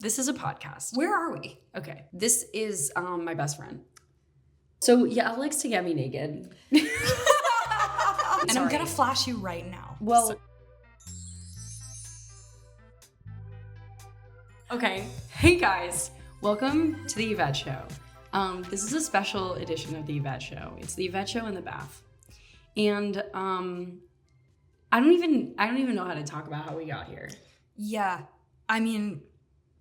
This is a podcast. Where are we? Okay. This is my best friend. So Yael likes to get me naked. And I'm going to flash you right now. Well, okay. Hey guys, welcome to the Yvette Show. This is a special edition of the Yvette Show. It's the Yvette Show in the bath. And I don't even know how to talk about how we got here. Yeah. I mean,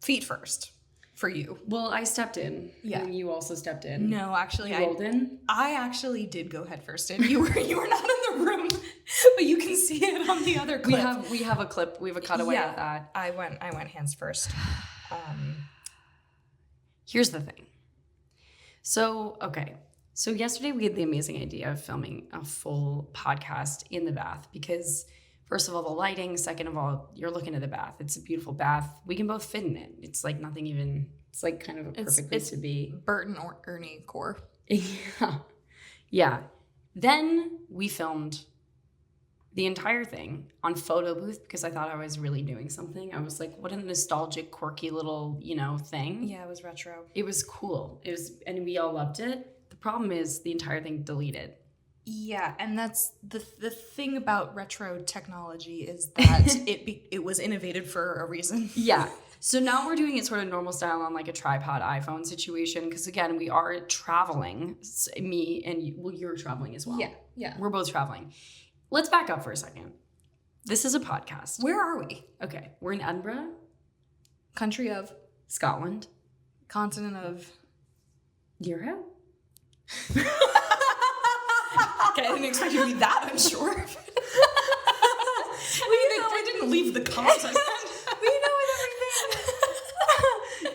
feet first for you. Well, I stepped in. Yeah. And you also stepped in. No, actually, You rolled in? I actually did go head first in. You were not in the room, but you can see it on the other clip. We have a clip. We have a cutaway of that. I went hands first. Here's the thing. So yesterday we had the amazing idea of filming a full podcast in the bath because first of all, the lighting, second of all, you're looking at the bath. It's a beautiful bath. We can both fit in it. It's like nothing even, it's like kind of a perfect place to be. Bert and Ernie core. Yeah. Then we filmed the entire thing on photo booth because I thought I was really doing something. I was like, what a nostalgic, quirky little, thing. Yeah, it was retro. It was cool. And we all loved it. The problem is the entire thing deleted. Yeah, and that's the thing about retro technology is that it was innovated for a reason. Yeah. So now we're doing it sort of normal style on like a tripod iPhone situation because again, we are traveling. Me and you, well, you're traveling as well. Yeah. We're both traveling. Let's back up for a second. This is a podcast. Where are we? Okay. We're in Edinburgh. Country of? Scotland. Continent of? Europe. Okay, I didn't expect you to be that unsure. Well, I didn't leave the continent. We know everything.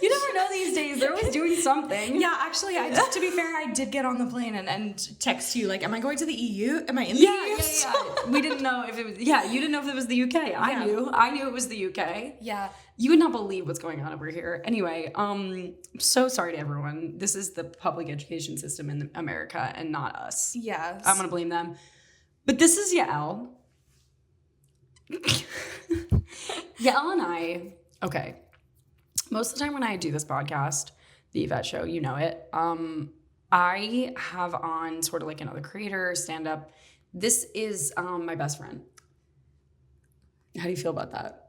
You never know these days. They're always doing something. Yeah, actually, to be fair, I did get on the plane and text you, like, am I going to the EU? Am I in the EU? Yeah. We didn't know if it was, you didn't know if it was the UK. I knew it was the UK. Yeah. You would not believe what's going on over here. Anyway, so sorry to everyone. This is the public education system in America and not us. Yeah. I'm going to blame them. But this is Yael. Yael and I, okay. Most of the time when I do this podcast, the Yvette Show, you know it, I have on sort of like another creator, stand-up. This is my best friend. How do you feel about that?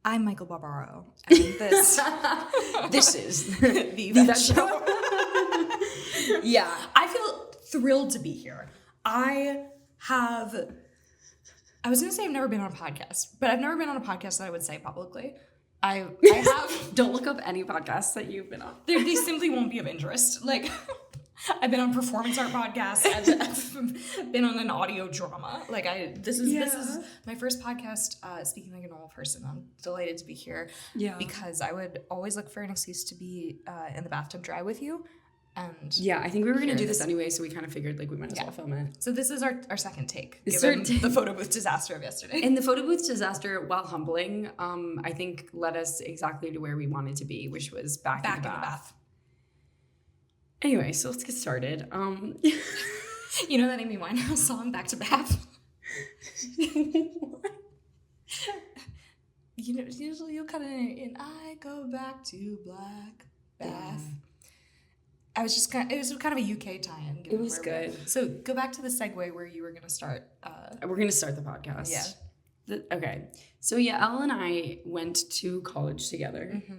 I'm Michael Barbaro, and this is the Yvette Show. Yeah. I feel thrilled to be here. I was going to say I've never been on a podcast, but I've never been on a podcast that I would say publicly. I have. Don't look up any podcasts that you've been on. They simply won't be of interest. Like, I've been on performance art podcasts. I've been on an audio drama. Like, this is my first podcast. Speaking like a normal person, I'm delighted to be here. Yeah. Because I would always look for an excuse to be in the bathtub dry with you. And yeah, I think we were going to do this anyway, so we kind of figured like we might as well film it. So this is our second take, given the photo booth disaster of yesterday. And the photo booth disaster, while humbling, I think led us exactly to where we wanted to be, which was back in the bath. Anyway, so let's get started. You know that Amy Winehouse song, Back to Bath? Usually you'll cut it in, I go back to Black Bath. Yeah. It was kind of a UK tie-in. It was good. So go back to the segue where you were going to start. We're going to start the podcast. Yeah. Okay. So Yael and I went to college together. Mm-hmm.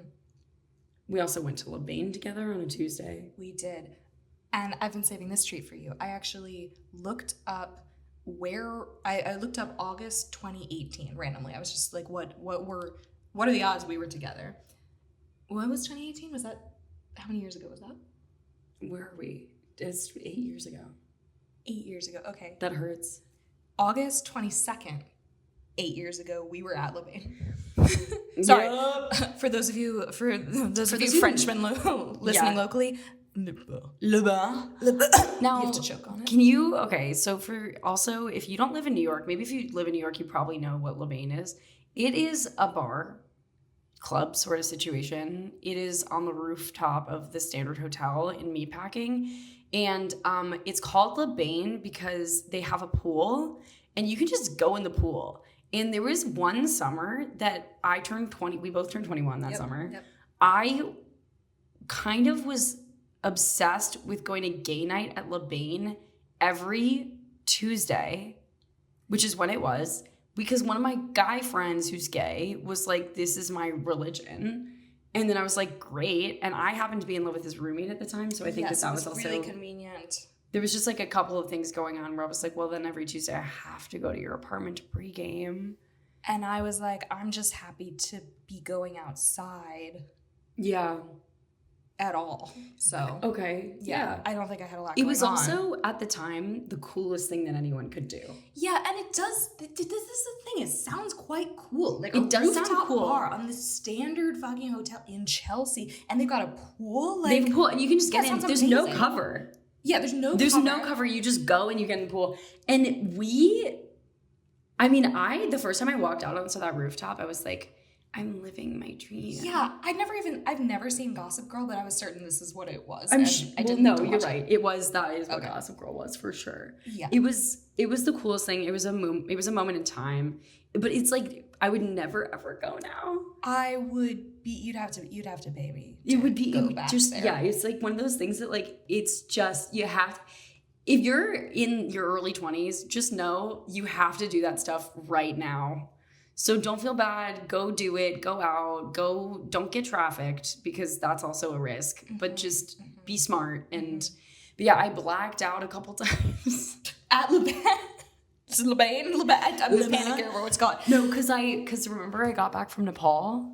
We also went to Bain together on a Tuesday. We did. And I've been saving this treat for you. I actually looked up I looked up August 2018 randomly. I was just like, what are the odds we were together? What was 2018? Was that, how many years ago was that? Where are we? It's 8 years ago. 8 years ago. Okay. That hurts. August 22nd, 8 years ago, we were at Bain. Sorry. Yep. For those of you Frenchmen listening locally, Le Bain. Now, you have to choke on it. Can you, okay, so if you don't live in New York, maybe if you live in New York, you probably know what Le Bain is. It is a bar, club sort of situation. It is on the rooftop of the Standard Hotel in Meatpacking. And it's called Le Bain because they have a pool and you can just go in the pool. And there was one summer that I turned 20. We both turned 21 that summer. Yep. I kind of was obsessed with going to gay night at Bain every Tuesday, which is when it was, because one of my guy friends who's gay was like, this is my religion. And then I was like, great. And I happened to be in love with his roommate at the time. So I think that was also really convenient. There was just like a couple of things going on where I was like, well, then every Tuesday I have to go to your apartment to pregame. And I was like, I'm just happy to be going outside. Yeah. At all. So. Okay. Yeah. I don't think I had a lot going on. It was also, at the time, the coolest thing that anyone could do. Yeah, and it does, this is the thing, it sounds quite cool. Like it does sound cool. Bar on the standard fucking hotel in Chelsea, and they've got a pool. Like, they have a pool, and you can just get in. There's amazing. No cover. Yeah, there's no cover. You just go and you get in the pool. And the first time I walked out onto that rooftop, I was like, I'm living my dream. Yeah, I've never seen Gossip Girl, but I was certain this is what it was. You're right. That is what Gossip Girl was for sure. Yeah. It was the coolest thing. It was a moment in time. But it's like I would never ever go now. You'd have to baby. It would be there. Yeah, it's like one of those things that like it's just you have. If you're in your early 20s, just know you have to do that stuff right now. So don't feel bad. Go do it. Go out. Don't get trafficked because that's also a risk. Mm-hmm. But just be smart. And but yeah, I blacked out a couple times at Bain. I'm panicking over what's going on. No, because remember I got back from Nepal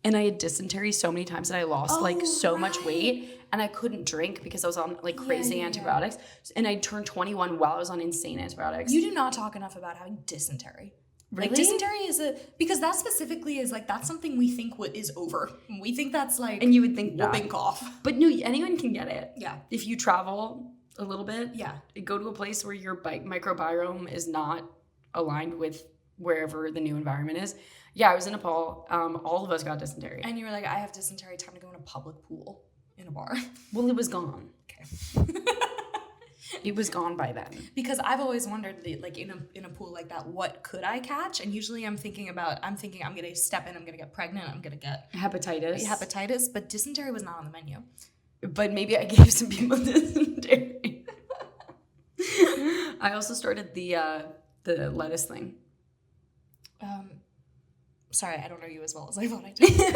and I had dysentery so many times that I lost so much weight and I couldn't drink because I was on like crazy antibiotics. And I turned 21 while I was on insane antibiotics. You do not talk enough about having dysentery. Really? Like dysentery is because that specifically is like that's something we think is over. We think that's like and you would think whooping cough. But no, anyone can get it. Yeah. If you travel a little bit. Yeah. Go to a place where your microbiome is not aligned with wherever the new environment is. Yeah, I was in Nepal. All of us got dysentery. And you were like, I have dysentery, time to go in a public pool in a bar. Well, it was gone. Okay. It was gone by then. Because I've always wondered, like in a pool like that, what could I catch? And usually I'm thinking I'm going to step in, I'm going to get pregnant, I'm going to get hepatitis. But dysentery was not on the menu. But maybe I gave some people dysentery. I also started the lettuce thing. Sorry, I don't know you as well as I thought I did.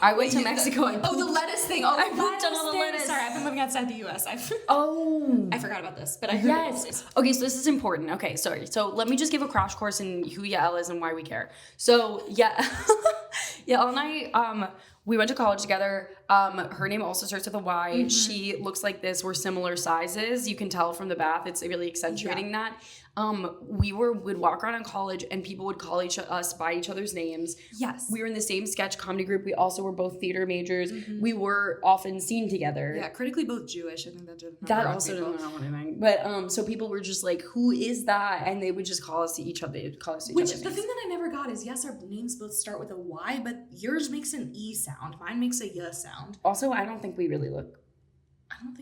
I went to Mexico and the lettuce thing. Oh, I pooped on all the lettuce. Sorry, I've been living outside the U.S. I forgot about this, but I heard it. Okay, so this is important. Okay, sorry. So let me just give a crash course in who Yael is and why we care. So Yael and I, we went to college together. Her name also starts with a Y. Mm-hmm. She looks like this. We're similar sizes. You can tell from the bath. It's really accentuating that. We would walk around in college and people would call us by each other's names. Yes. We were in the same sketch comedy group. We also were both theater majors. Mm-hmm. We were often seen together. Yeah, critically both Jewish. I think that didn't That also doesn't know anything. But so people were just like, who is that? And they would just call us to each other. Which the thing that I never got is, yes, our names both start with a Y, but yours makes an E sound. Mine makes a Y sound. Also, I don't think we really look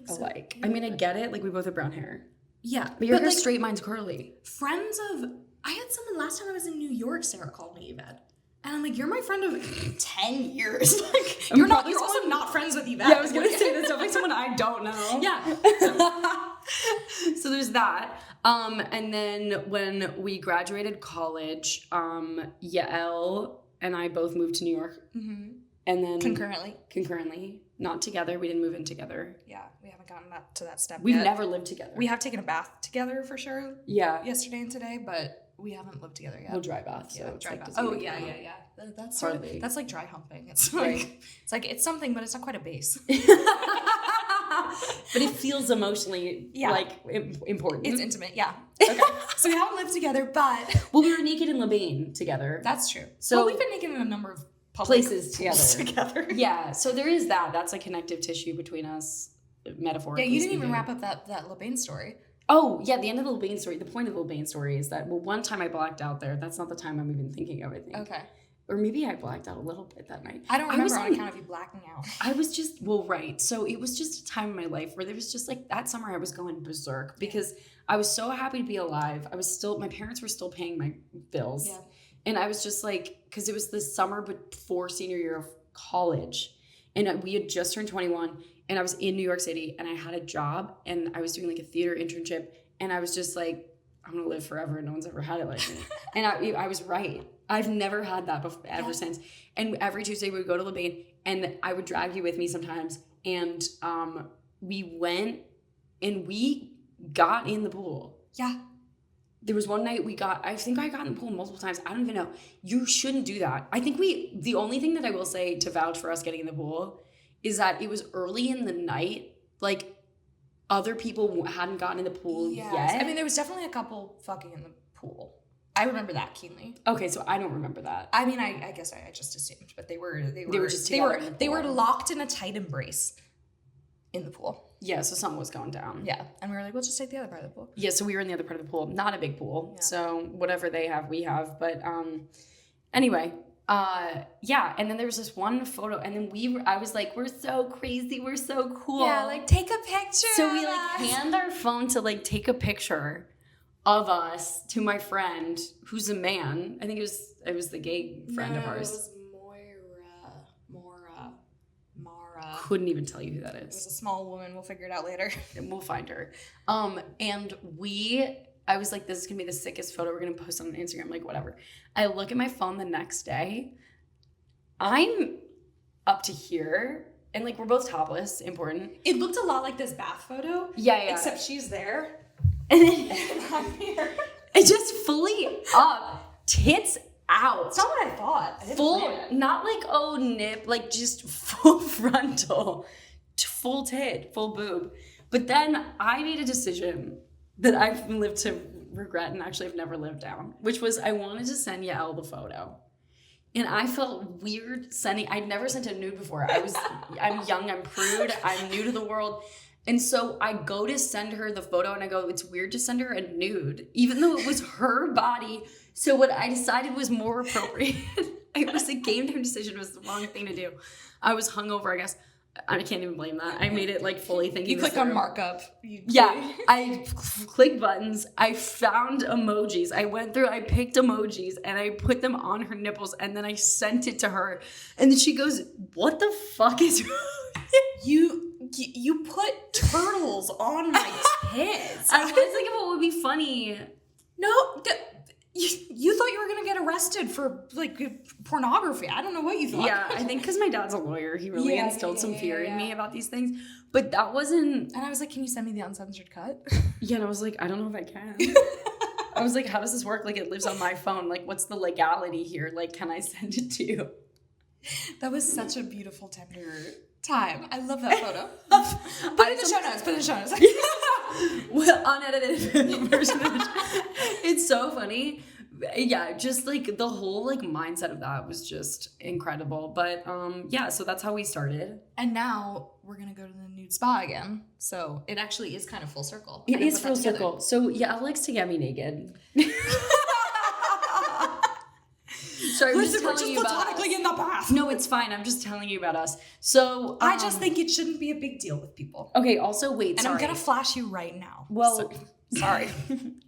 alike. I mean, I get it. Like, we both have brown hair. Yeah. But your hair's straight, mine's curly. I had someone last time I was in New York, Sarah called me Yvette. And I'm like, you're my friend of 10 years. Like, you're also not friends with Yvette. Yeah, I was going to say, that's definitely someone I don't know. Yeah. So there's that. And then when we graduated college, Yael and I both moved to New York. Mm-hmm. And then concurrently, not together. We didn't move in together. Yeah, we haven't gotten to that step. We've never lived together. We have taken a bath together for sure. Yeah, yesterday and today, but we haven't lived together yet. No dry bath. So dry bath. Oh yeah. That's that's like dry humping. It's like it's something, but it's not quite a base. But it feels emotionally like important. It's intimate. Yeah. Okay. So we haven't lived together, but we were naked in Bain together. That's true. So we've been naked in a number of places together. Yeah, so there is that. That's like connective tissue between us, metaphorically. Yeah, you didn't even wrap up that Bain story. Oh, yeah, the end of the Bain story. The point of the Bain story is that, well, one time I blacked out there. That's not the time I'm even thinking of, I think. Okay. Or maybe I blacked out a little bit that night. I don't remember on account of you blacking out. I was just, well, right. So it was just a time in my life where there was just like, that summer I was going berserk because I was so happy to be alive. My parents were still paying my bills. Yeah. And I was just like, because it was the summer before senior year of college. And we had just turned 21 and I was in New York City and I had a job and I was doing like a theater internship. And I was just like, I'm going to live forever. No one's ever had it like me. And I was right. I've never had that ever since. And every Tuesday we would go to Bain and I would drag you with me sometimes. And we went and we got in the pool. Yeah. There was one night I think I got in the pool multiple times. I don't even know. You shouldn't do that. I think the only thing that I will say to vouch for us getting in the pool is that it was early in the night. Like, other people hadn't gotten in the pool yet. I mean, there was definitely a couple fucking in the pool. I remember that keenly. Okay, so I don't remember that. I mean, I guess I just assumed, but they were locked in a tight embrace in the pool. Yeah, so something was going down. Yeah, and we were like, we'll just take the other part of the pool. Yeah, so we were in the other part of the pool. Not a big pool. Yeah. So whatever they have, we have. But anyway, yeah, and then there was this one photo, and then I was like, we're so crazy, we're so cool. Yeah, like, take a picture. So we like hand our phone to like take a picture of us to my friend who's a man. I think it was the gay friend of ours. It was Mara. Couldn't even tell you who that is. It was a small woman. We'll figure it out later. And we'll find her. And I was like, this is gonna be the sickest photo. We're gonna post on Instagram, like whatever. I look at my phone the next day. I'm up to here. And like, we're both topless, important. It looked a lot like this bath photo. Yeah. Except she's there. And then I'm here. It just fully up, tits out. It's not what I thought. Full, not like, nip, like just full frontal, full tit, full boob. But then I made a decision that I've lived to regret and actually I've never lived down, which was I wanted to send Yael the photo. And I felt weird I'd never sent a nude before. I'm young, I'm prude, I'm new to the world. And so I go to send her the photo and I go, it's weird to send her a nude, even though it was her body. So what I decided was more appropriate. It was a game time decision. It was the wrong thing to do. I was hungover, I guess. I can't even blame that. I made it like fully thinking. You click on markup. Yeah, I clicked buttons. I found emojis. I went through, I picked emojis and I put them on her nipples and then I sent it to her. And then she goes, what the fuck is wrong? You put turtles on my tits. I was thinking what would be funny. No, you thought you were going to get arrested for, like, pornography. I don't know what you thought. Yeah, I think because my dad's a lawyer, he really instilled some fear in me about these things. But that wasn't... And I was like, can you send me the uncensored cut? Yeah, and I was like, I don't know if I can. I was like, how does this work? Like, it lives on my phone. Like, what's the legality here? Like, can I send it to you? That was such a beautiful, tender time. I love that photo. Put it in the show notes. Well, unedited version of it. It's so funny. Yeah, just like the whole like mindset of that was just incredible. But yeah, so that's how we started. And now we're gonna go to the nude spa again. So it actually is kind of full circle. It is full circle. So yeah, Alex likes to get me naked. Sorry, we're just platonically in the bath. No, it's fine. I'm just telling you about us. So I just think it shouldn't be a big deal with people. Okay. Also, wait. And sorry. I'm gonna flash you right now. Well, sorry.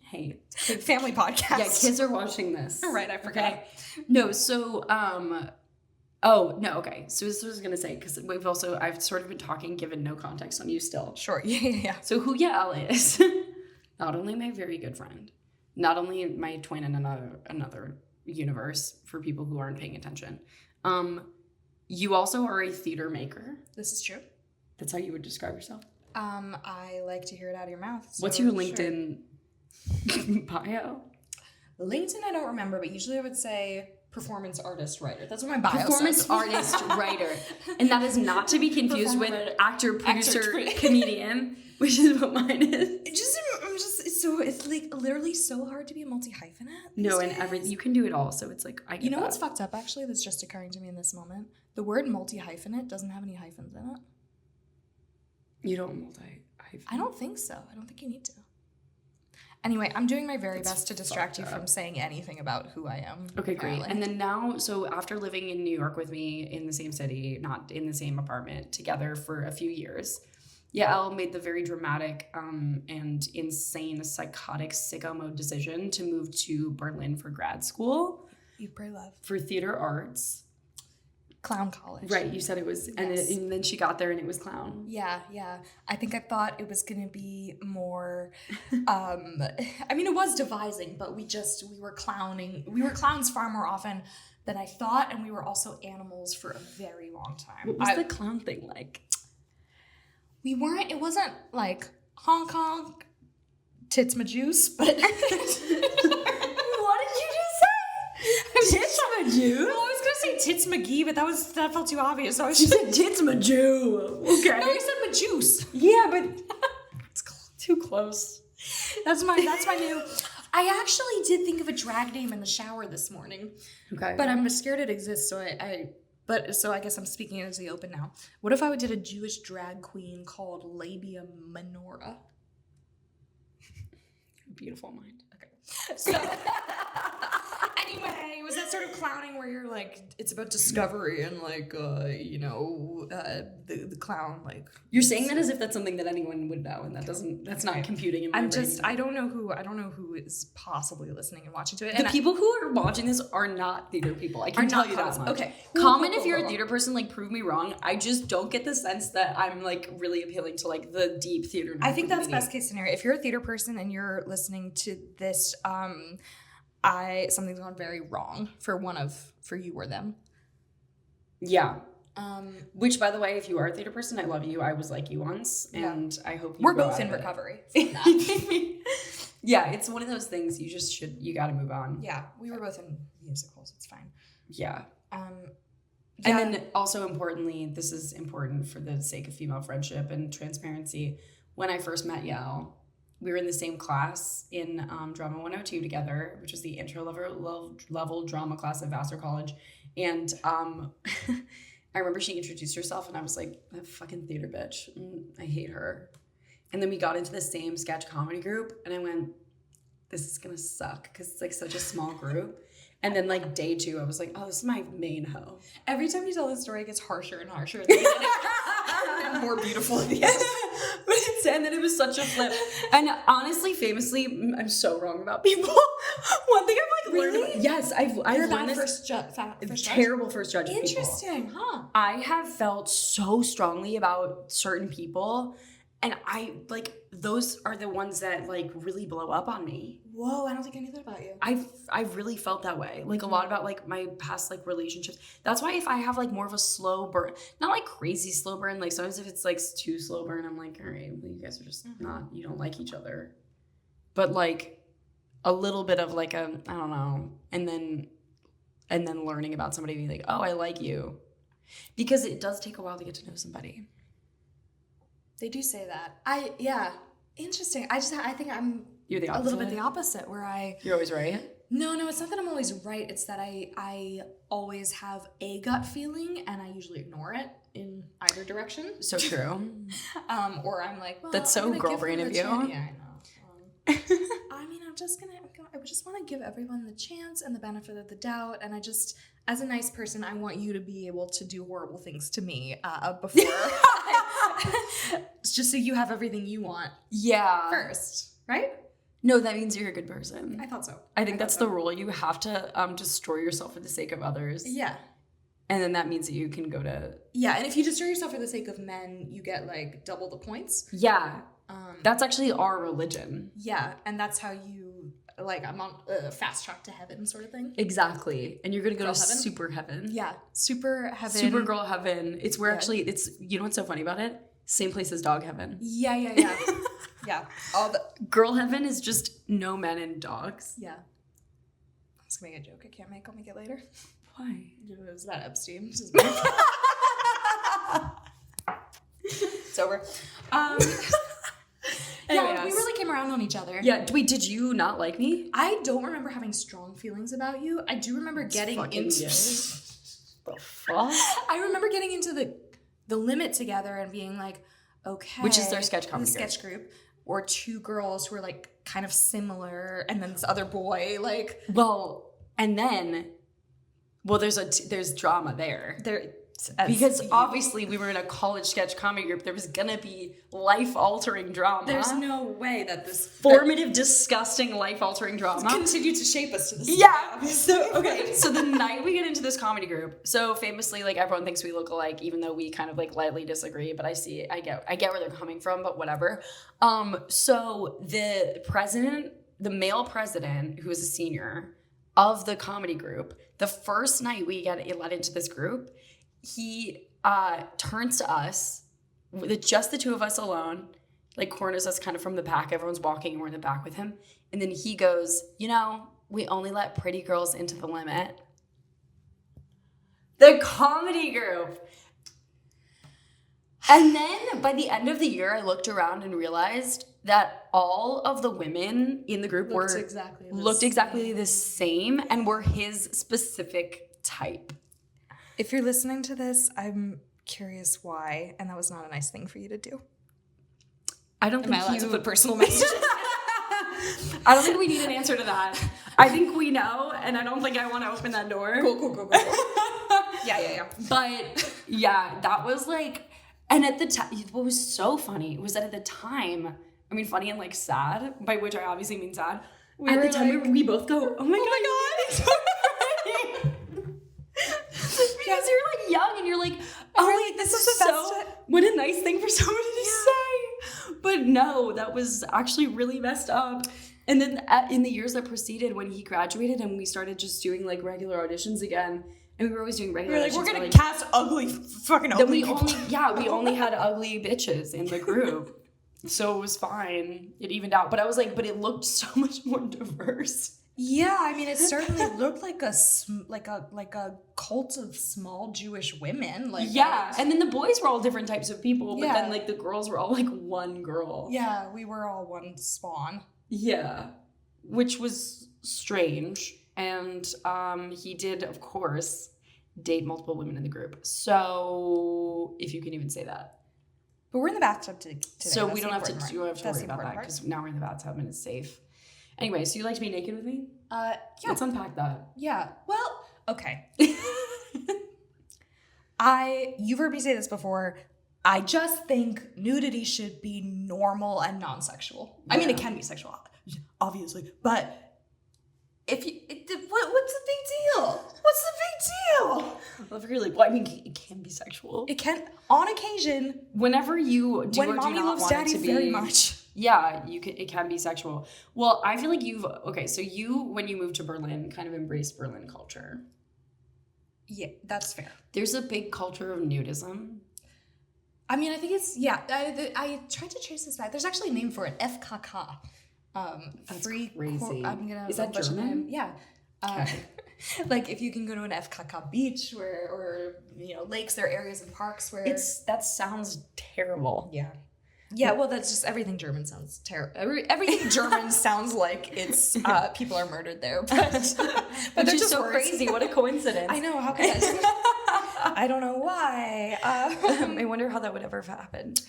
Hey, family podcast. Yeah, kids are watching this. Right, I forgot. Okay. No, so oh no, okay. So this was gonna say because I've sort of been talking, given no context on you still. Sure. Yeah. So who Yael is? Not only my very good friend, not only my twin in another universe for people who aren't paying attention. You also are a theater maker. This is true. That's how you would describe yourself? I like to hear it out of your mouth. So what's your LinkedIn bio? LinkedIn, I don't remember, but usually I would say performance artist writer. That's what my bio performance says. Artist writer. And that is not to be confused with actor, producer, comedian, which is what mine is. It's like literally so hard to be a multi-hyphenate. No, and you can do it all. So it's like, I get You know that. what's fucked up actually that's just occurring to me in this moment? The word multi-hyphenate doesn't have any hyphens in it. You don't multi-hyphenate? I don't think so. I don't think you need to. Anyway, I'm doing my very best to distract you from saying anything about who I am. Okay, great. apparently. And then now, so after living in New York with me in the same city, not in the same apartment, together for a few years, Yael made the very dramatic and insane, psychotic, sicko mode decision to move to Berlin for grad school. You pray love. For theater arts. Clown college. Right, you said it was, and, Yes. and then she got there and it was clown. Yeah. I think I thought it was going to be more, I mean, it was devising, but we were clowning. We were clowns far more often than I thought, and we were also animals for a very long time. What was the clown thing like? It wasn't like Hong Kong, tits my juice, but... What did you just say? Tits my Jew? Well, I was gonna say tits McGee, but that felt too obvious. So I was She just said tits my Jew. Okay. no, I said my juice. Yeah, but it's too close. That's my new. I actually did think of a drag name in the shower this morning, Okay. but I'm scared it exists. So so I guess I'm speaking it as the open now. What if I did a Jewish drag queen called Labia Minora? Beautiful mind. Okay. So anyway, it was that sort of clowning where you're like, it's about discovery and like, the clown like. You're saying that as if that's something that anyone would know, and that's not computing in my brain. I don't know who is possibly listening and watching to it. The people who are watching this are not theater people. I can tell you that much. Okay. Comment if you're a theater person, like prove me wrong. I just don't get the sense that I'm like really appealing to like the deep theater. I think that's best case scenario. If you're a theater person and you're listening to this, something's gone very wrong for you or them. Yeah. Which, by the way, if you are a theater person, I love you. I was like you once, and I hope we're both in recovery from that. Yeah, it's one of those things you got to move on. Yeah, we were both in musicals. It's fine. Yeah. Yeah. And then also importantly, this is important for the sake of female friendship and transparency. When I first met Yael, we were in the same class in Drama 102 together, which is the intro level drama class at Vassar College. And I remember she introduced herself and I was like, that fucking theater bitch. I hate her. And then we got into the same sketch comedy group and I went, this is going to suck because it's like such a small group. And then like day 2, I was like, oh, this is my main hoe. Every time you tell this story, it gets harsher and harsher. And more beautiful at the end. And then it was such a flip. And honestly, famously, I'm so wrong about people. One thing I've like learned. Yes, I've learned this. First judge. Terrible first judge of people. Interesting, huh? I have felt so strongly about certain people, and I like those are the ones that like really blow up on me. Whoa, I don't think I knew that about you. I've really felt that way. Like a lot about like my past like relationships. That's why if I have like more of a slow burn, not like crazy slow burn, like sometimes if it's like too slow burn, I'm like, all right, well, you guys are just you don't like each other. But like a little bit of like I don't know, and then learning about somebody being like, oh, I like you. Because it does take a while to get to know somebody. They do say that. Interesting. I think I'm You're the a opposite. little bit the opposite where You're always right. No, it's not that I'm always right. It's that I always have a gut feeling and I usually ignore it in either direction. So true. Or I'm like, well, that's so girl brain of you. Yeah, I know. I mean, I just want to give everyone the chance and the benefit of the doubt. And I just, as a nice person, I want you to be able to do horrible things to me before. Just so you have everything you want. Yeah. First, right? No, that means you're a good person. I thought so. I think that's the rule. You have to destroy yourself for the sake of others. Yeah. And then that means that you can go to... Yeah, and if you destroy yourself for the sake of men, you get, like, double the points. Yeah. That's actually our religion. Yeah, and that's how you, like, I'm on a fast track to heaven sort of thing. Exactly. And you're going to go to heaven? super heaven. Yeah, super heaven. Super girl heaven. It's where actually, it's, you know what's so funny about it? Same place as dog heaven. Yeah. Yeah. All the girl heaven is just no men and dogs. Yeah. I was gonna make a joke I can't make. I'll make it later. Why? It was that Epstein. It's over. Yeah, we really came around on each other. Yeah. Wait, did you not like me? I don't remember having strong feelings about you. I do remember getting into the fuck. I remember getting into the limit together and being like, okay, which is their sketch comedy sketch group. or two girls who are like kind of similar, and then this other boy, like, Well, and then, there's drama there. Because obviously we were in a college sketch comedy group. There was gonna be life-altering drama. There's no way that this formative, disgusting, life-altering drama continued to shape us to this. Yeah. So the night we get into this comedy group, so famously, like, everyone thinks we look alike, even though we kind of like lightly disagree. But I get where they're coming from, but whatever. So the male president, who is a senior of the comedy group, the first night we get let into this group, he turns to us, with just the two of us alone, like corners us kind of from the back. Everyone's walking and we're in the back with him. And then he goes, we only let pretty girls into the limit. The comedy group. And then by the end of the year, I looked around and realized that all of the women in the group looked exactly the same and were his specific type. If you're listening to this, I'm curious why, and that was not a nice thing for you to do. I don't think Am I allowed to put personal messages? I don't think we need an answer to that. I think we know, and I don't think I want to open that door. Cool. Yeah. But yeah, that was like, and at the time, what was so funny was that at the time, I mean, funny and like sad, by which I obviously mean sad. At the time, we both go, oh my god. Because you're like young and you're like, this is so, what a nice thing for somebody to say. But no, that was actually really messed up. And then in the years that preceded, when he graduated and we started just doing like regular auditions again, and we were always doing regular auditions. We're going to cast ugly we only had ugly bitches in the group. So it was fine. It evened out. But I was like, but it looked so much more diverse. Yeah, I mean, it certainly looked like a cult of small Jewish women. And then the boys were all different types of people, but then like the girls were all like one girl. Yeah, we were all one spawn. Yeah, which was strange. And he did, of course, date multiple women in the group. So if you can even say that. But we're in the bathtub today. So we don't have to worry about that because now we're in the bathtub and it's safe. Anyway, so you like to be naked with me? Yeah. Let's unpack that. Yeah. Well, okay. You've heard me say this before. I just think nudity should be normal and non-sexual. Yeah. I mean, it can be sexual, obviously, but what's the big deal? What's the big deal? Well, really, well, I mean, it can be sexual. It can, on occasion. Whenever you do when or do mommy not loves want daddy it to be, very much. Yeah, it can be sexual. Well, I feel like so you, when you moved to Berlin, kind of embraced Berlin culture. Yeah, that's fair. There's a big culture of nudism. I mean, I think it's, I tried to trace this back. There's actually a name for it, FKK. That's crazy. Is that German? Yeah. Okay. Like if you can go to an FKK beach or lakes, there are areas and parks where that sounds terrible. Yeah. Yeah, well, that's just everything German sounds terrible. Everything German sounds like it's people are murdered there, but they're just so words. crazy. What a coincidence! I know, how could that? I don't know why. I wonder how that would ever have happened.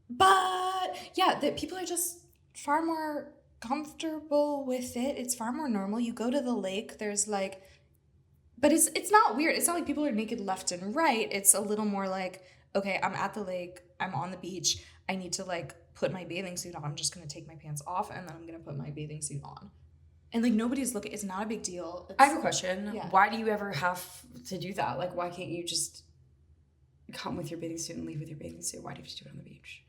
But yeah, people are just far more comfortable with it. It's far more normal. You go to the lake. There's like, but it's not weird. It's not like people are naked left and right. It's a little more like, okay, I'm at the lake. I'm on the beach. I need to like put my bathing suit on. I'm just going to take my pants off and then I'm going to put my bathing suit on. And like nobody's looking. It's not a big deal. I have a question. Yeah. Why do you ever have to do that? Like, why can't you just come with your bathing suit and leave with your bathing suit? Why do you have to do it on the beach?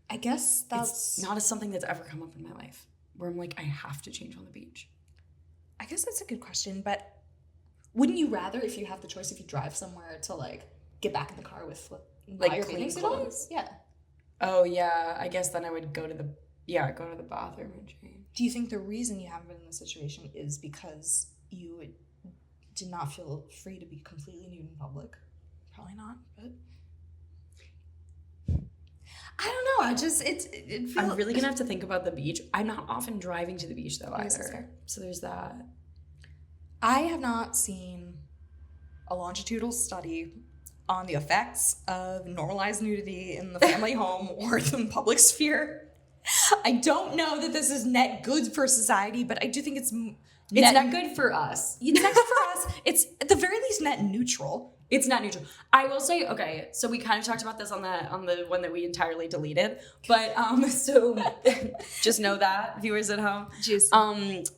I guess that's not something that's ever come up in my life where I'm like, I have to change on the beach. I guess that's a good question, but wouldn't you rather, if you have the choice, if you drive somewhere to like get back in the car with like clean clothes? Yeah. Oh yeah, I guess then I would go to the bathroom and change. Do you think the reason you haven't been in this situation is because you did not feel free to be completely nude in public? Probably not, but I don't know. I just it feels. I'm really gonna have to think about the beach. I'm not often driving to the beach though either. So there's that. I have not seen a longitudinal study on the effects of normalized nudity in the family home or the public sphere. I don't know that this is net good for society, but I do think it's not good for us. It's not good for us. It's at the very least net neutral. It's not neutral. I will say, okay, so we kind of talked about this on the one that we entirely deleted, but so just know that, viewers at home.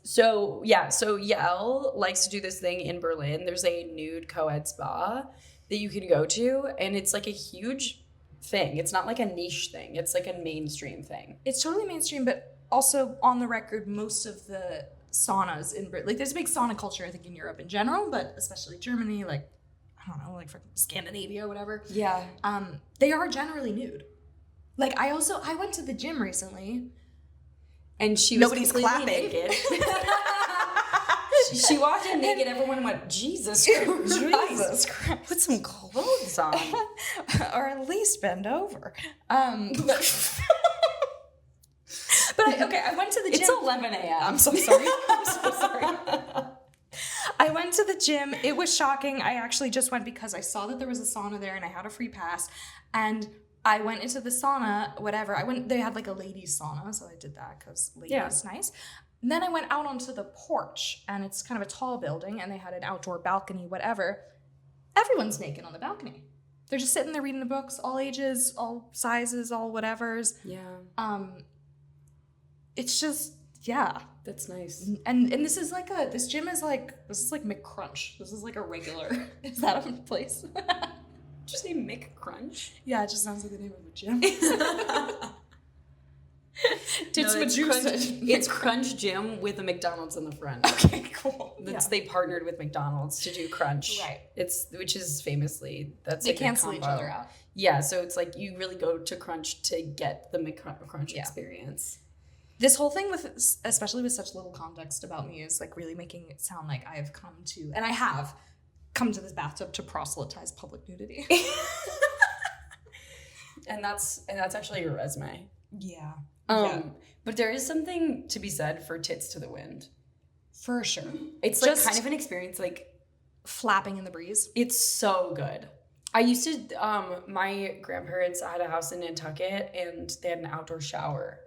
So Yael likes to do this thing in Berlin. There's a nude co-ed spa that you can go to, and it's like a huge thing. It's not like a niche thing. It's like a mainstream thing. It's totally mainstream, but also on the record, most of the saunas in Britain, like there's a big sauna culture, I think, in Europe in general, but especially Germany, like, I don't know, like for Scandinavia or whatever. Yeah. They are generally nude. Like I went to the gym recently. And she was nobody's clapping. Naked. She walked in naked. Everyone went, Jesus Christ. Put some clothes on. Or at least bend over. But I went to the gym. It's 11 a.m. I'm so sorry. I went to the gym. It was shocking. I actually just went because I saw that there was a sauna there and I had a free pass. And I went into the sauna, whatever. They had like a ladies sauna, so I did that because ladies nice. And then I went out onto the porch, and it's kind of a tall building, and they had an outdoor balcony, whatever. Everyone's naked on the balcony. They're just sitting there reading the books, all ages, all sizes, all whatevers. Yeah. It's just, yeah. That's nice. And this gym is like McCrunch. This is like a regular. Is that a place? Did you say McCrunch? Yeah, it just sounds like the name of a gym. It's Crunch Gym with a McDonald's in the front. Okay, cool. They partnered with McDonald's to do Crunch. Right. Which is famously they cancel each other out. Yeah, so it's like you really go to Crunch to get the McCrunch experience. This whole thing especially with such little context about me, is like really making it sound like I have come to this bathtub to proselytize public nudity. and that's actually your resume. Yeah. But there is something to be said for tits to the wind. For sure. It's like kind of an experience, like flapping in the breeze. It's so good. I used to, my grandparents had a house in Nantucket and they had an outdoor shower.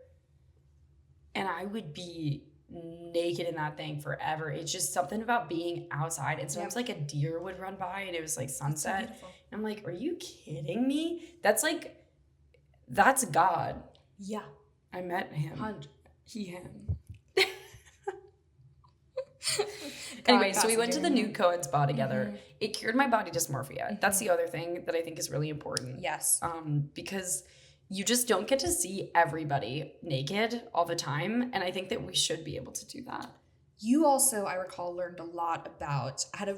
And I would be naked in that thing forever. It's just something about being outside. And sometimes like a deer would run by and it was like sunset. So and I'm like, are you kidding me? That's God. Yeah. I met him. Him. Anyway, so we went to the nude co-ed spa together. Mm-hmm. It cured my body dysmorphia. Mm-hmm. That's the other thing that I think is really important. Yes. Because you just don't get to see everybody naked all the time. And I think that we should be able to do that. You also, I recall, learned a lot about, had a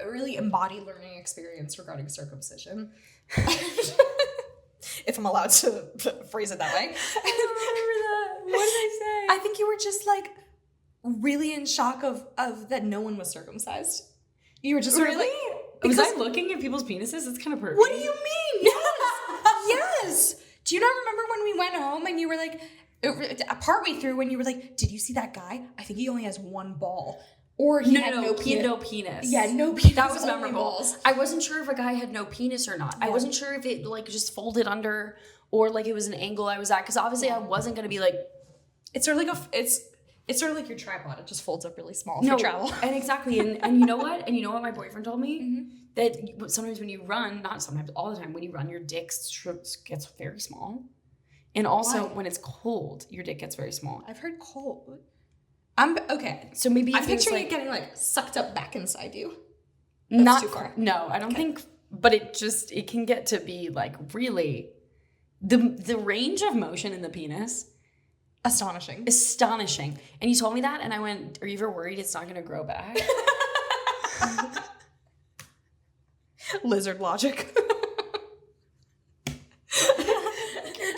really embodied learning experience regarding circumcision. If I'm allowed to phrase it that way. I don't remember that. What did I say? I think you were just like really in shock of that no one was circumcised. You were just sort of like, was I looking at people's penises? It's kind of pervy. What do you mean? Yes. Do you not remember when we went home and you were like, partway through when you were like, did you see that guy? I think he only has one ball. Or he had no penis. Yeah, no penis. That was memorable. I wasn't sure if a guy had no penis or not. Yeah. I wasn't sure if it like just folded under or like it was an angle I was at. Because obviously I wasn't going to be like, it's sort of like it's sort of like your tripod. It just folds up really small for travel. And exactly. And you know what? And you know what my boyfriend told me? Mm-hmm. That sometimes when you run, not sometimes, all the time, when you run, your dick gets very small. And also when it's cold, your dick gets very small. I've heard cold. Okay. So maybe I'm picturing it getting like sucked up back inside you. That's not too far. No, I don't think. But it can get to be like really the range of motion in the penis. Astonishing. And you told me that, and I went, "Are you ever worried it's not going to grow back?" Lizard logic. Your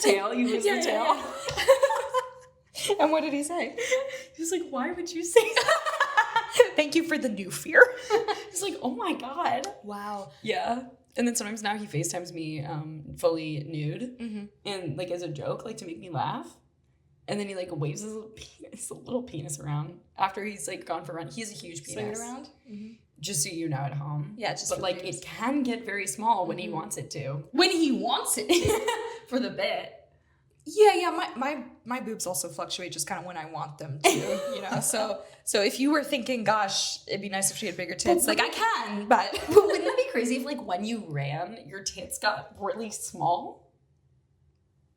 tail. You lose your tail. Yeah. And what did he say? He was like, "Why would you say that?" Thank you for the new fear. He's like, "Oh my God." Wow. Yeah. And then sometimes now he FaceTimes me fully nude and like as a joke, like to make me laugh. And then he like waves his little penis around after he's like gone for a run. He has a huge penis. Swing it around? Mm-hmm. Just so you know at home. Yeah, just but for like boobs. it can get very small when he wants it to. When he wants it to. For the bit. Yeah, my boobs also fluctuate just kind of when I want them to, you know. So if you were thinking, gosh, it'd be nice if she had bigger tits, like I can, but wouldn't that be crazy if like when you ran, your tits got really small?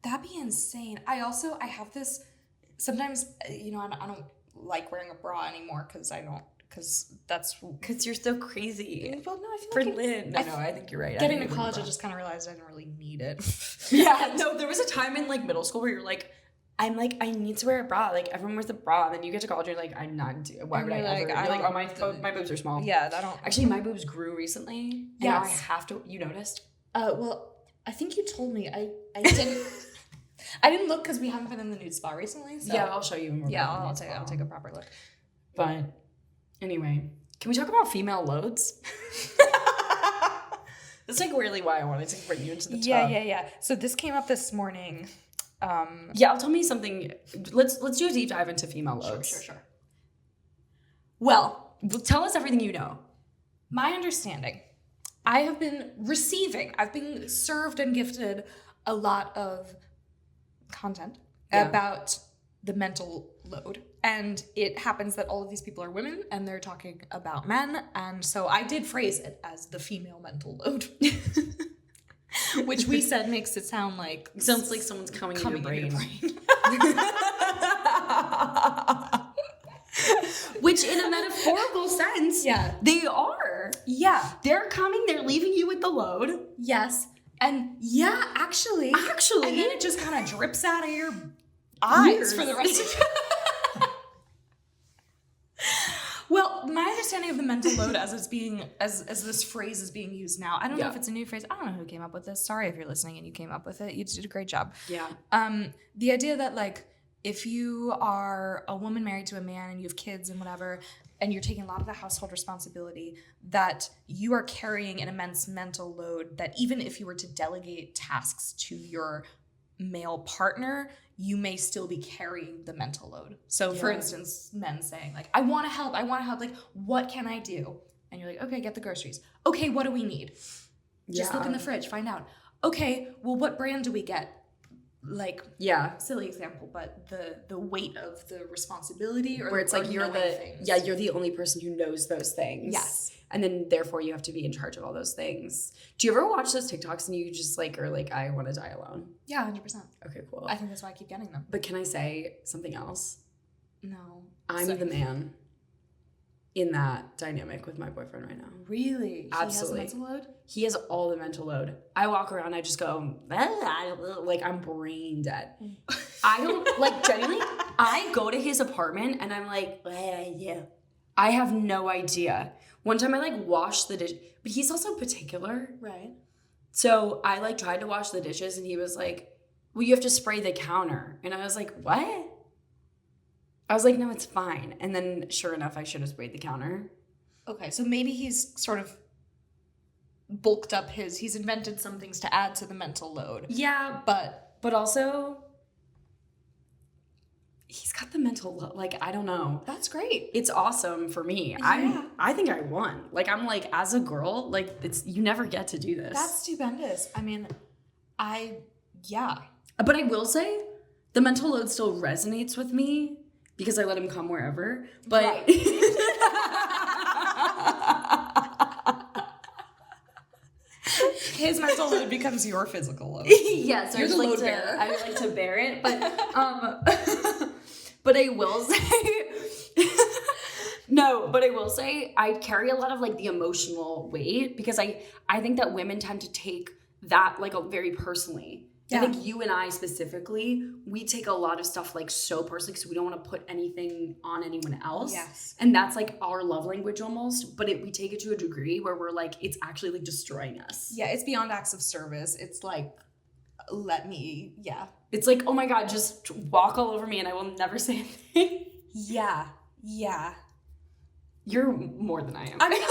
That'd be insane. I have this sometimes, you know, I don't like wearing a bra anymore because you're so crazy. Well, no, I feel For like Lynn. I think you're right. Getting to college, I just kind of realized I didn't really need it. Yeah, no, there was a time in like middle school where you're like, I need to wear a bra. Like everyone wears a bra, and then you get to college and you're like, I'm not. Why would I ever? You're like, oh, my boobs are small. Yeah, I don't. Actually, my boobs grew recently. Yeah, I have to. You noticed? Well, I think you told me. I didn't. I didn't look because we haven't been in the nude spa recently. So. Yeah, I'll show you more. Yeah, I'll take a proper look. But anyway, can we talk about female loads? That's like really why I wanted to bring you into the tub. Yeah. So this came up this morning. Yeah, tell me something. Let's do a deep dive into female loads. Sure. Well, tell us everything you know. My understanding, I've been served and gifted a lot of content about the mental load. And it happens that all of these people are women and they're talking about men. And so I did phrase it as the female mental load. Which we said makes it sound like... Sounds like someone's coming in your brain. Which in a metaphorical sense, they are. Yeah. They're coming, they're leaving you with the load. Yes. And yeah, actually. And then it just kind of drips out of your eyes for the rest of your... Well, my understanding of the mental load as it's being, as this phrase is being used now, I don't know if it's a new phrase. I don't know who came up with this. Sorry if you're listening and you came up with it. You did a great job. Yeah. The idea that like, if you are a woman married to a man and you have kids and whatever, and you're taking a lot of the household responsibility, that you are carrying an immense mental load that even if you were to delegate tasks to your male partner, you may still be carrying the mental load. So for instance, men saying like, I want to help, like, what can I do? And you're like, okay, get the groceries. Okay, what do we need? Just look in the fridge, find out. Okay, well, what brand do we get? Like, silly example, but the weight of the responsibility, or where it's like you're the only person who knows those things. Yes. And then therefore you have to be in charge of all those things. Do you ever watch those TikToks and you just like are like, I want to die alone? Yeah, 100%. Okay, cool. I think that's why I keep getting them. But can I say something else? No. I'm the man in that dynamic with my boyfriend right now. Really? Absolutely. He has mental load? He has all the mental load. I walk around, I just go, like I'm brain dead. I don't, like genuinely, I go to his apartment and I'm like, I have no idea. One time I like washed the dish, but he's also particular. Right. So I like tried to wash the dishes and he was like, well, you have to spray the counter. And I was like, what? I was like, no, it's fine. And then sure enough, I should have sprayed the counter. Okay, so maybe he's sort of bulked up he's invented some things to add to the mental load. Yeah, but also he's got the mental load. Like, I don't know. That's great. It's awesome for me. Yeah. I think I won. Like, I'm like, as a girl, like you never get to do this. That's stupendous. I mean, But I will say the mental load still resonates with me because I let him come wherever. But right. His mental load becomes your physical load. Yes, you're the load bearer. I would like to bear it, but but I will say but I will say I carry a lot of like the emotional weight because I think that women tend to take that like very personally. Yeah. I think you and I specifically, we take a lot of stuff like so personally because we don't want to put anything on anyone else. Yes. And that's like our love language almost, but we take it to a degree where we're like, it's actually like destroying us. Yeah, it's beyond acts of service. It's like, It's like, oh my God, just walk all over me and I will never say anything. Yeah. You're more than I am. I mean,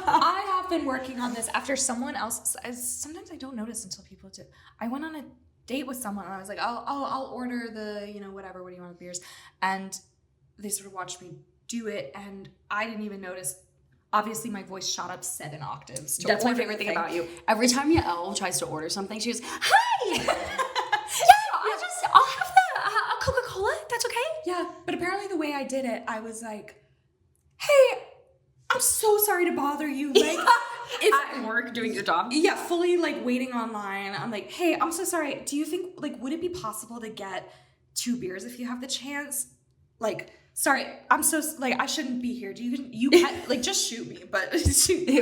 I have been working on this after someone else. Sometimes I don't notice until people do. I went on a date with someone and I was like, I'll order the, whatever, what do you want with beers? And they sort of watched me do it and I didn't even notice obviously my voice shot up 7 octaves. That's my favorite thing about you. Every time Yael tries to order something, she goes, "Hi, I'll have a Coca-Cola. That's okay." Yeah, but apparently the way I did it, I was like, "Hey, I'm so sorry to bother you." Like, at work doing your job. Yeah, fully like waiting online. I'm like, "Hey, I'm so sorry. Do you think like would it be possible to get 2 beers if you have the chance? Like, sorry, I'm so like I shouldn't be here. You can like just shoot me, but